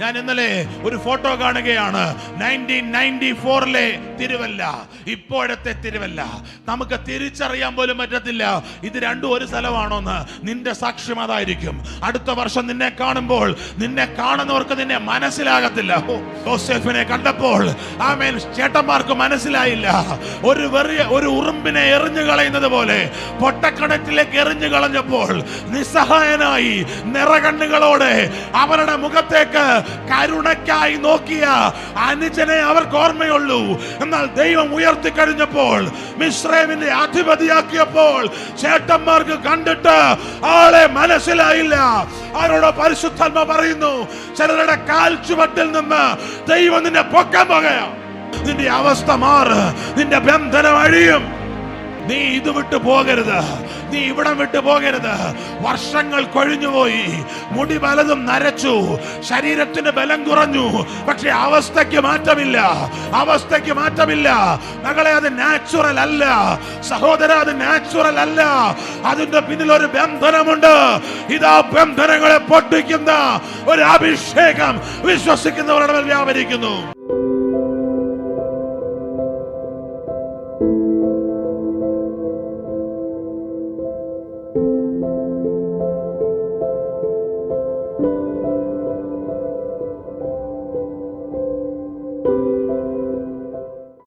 ഞാൻ ഇന്നലെ ഒരു ഫോട്ടോ കാണുകയാണ്. 1994 തിരുവല്ല, ഇപ്പോഴത്തെ തിരുവല്ല. നമുക്ക് തിരിച്ചറിയാൻ പോലും പറ്റത്തില്ല ഇത് രണ്ടും ഒരു സ്ഥലമാണോന്ന്. നിന്റെ സാക്ഷ്യം അതായിരിക്കും. അടുത്ത വർഷം നിന്നെ കാണുമ്പോൾ നിന്നെ കാണുന്നവർക്ക് നിന്നെ മനസ്സിലാകത്തില്ല. യോസേഫിനെ കണ്ടപ്പോൾ ആമേൻ ചേട്ടന്മാർക്ക് മനസ്സിലായില്ല. ഒരു ഉറുമ്പിനെ എറിഞ്ഞു കളയുന്നത് പോലെ പൊട്ടക്കിണറ്റിലേക്ക് എറിഞ്ഞു കളഞ്ഞപ്പോൾ നിസ്സഹായനായി നിറകണ്ണുകളോടെ അവരുടെ മുഖത്തേക്ക് കരുണയ്ക്കായി നോക്കിയ അനുജനെ അവർക്ക് ഓർമ്മയുള്ളൂ. എന്നാൽ ദൈവം ഉയർത്തി കഴിഞ്ഞപ്പോൾ മിസ്രൈമിന്റെ അധിപതിയാക്കിയപ്പോൾ ചേട്ടന്മാർക്ക് കണ്ടിട്ട് ആളെ മനസ്സിലായില്ല. അവരോട് പരിശുദ്ധാത്മ പറയുന്നു, ചിലരുടെ കാൽ ചുവട്ടിൽ നിന്ന് ദൈവം നിന്നെ പൊക്കാൻ പോകുകയാ. നിന്റെ അവസ്ഥ മാറ്, നിന്റെ ബന്ധനം അഴിയും. നീ ഇത് വിട്ടു പോകരുത്, നീ ഇവിടം വിട്ടു പോകരുത്. വർഷങ്ങൾ കൊഴിഞ്ഞുപോയി, മുടി പലതും നരച്ചു, ശരീരത്തിന് ബലം കുറഞ്ഞു, പക്ഷെ അവസ്ഥയ്ക്ക് മാറ്റമില്ല. അവസ്ഥയ്ക്ക് മാറ്റമില്ല മകളെ, അത് നാച്ചുറൽ അല്ല. സഹോദര, അത് നാച്ചുറൽ അല്ല. അതിന്റെ പിന്നിൽ ഒരു ബന്ധനമുണ്ട്. ഇതാ ബന്ധനങ്ങളെ പൊട്ടിക്കുന്ന ഒരു അഭിഷേകം വിശ്വസിക്കുന്നവരുടെ മേൽ വ്യാപരിക്കുന്നു.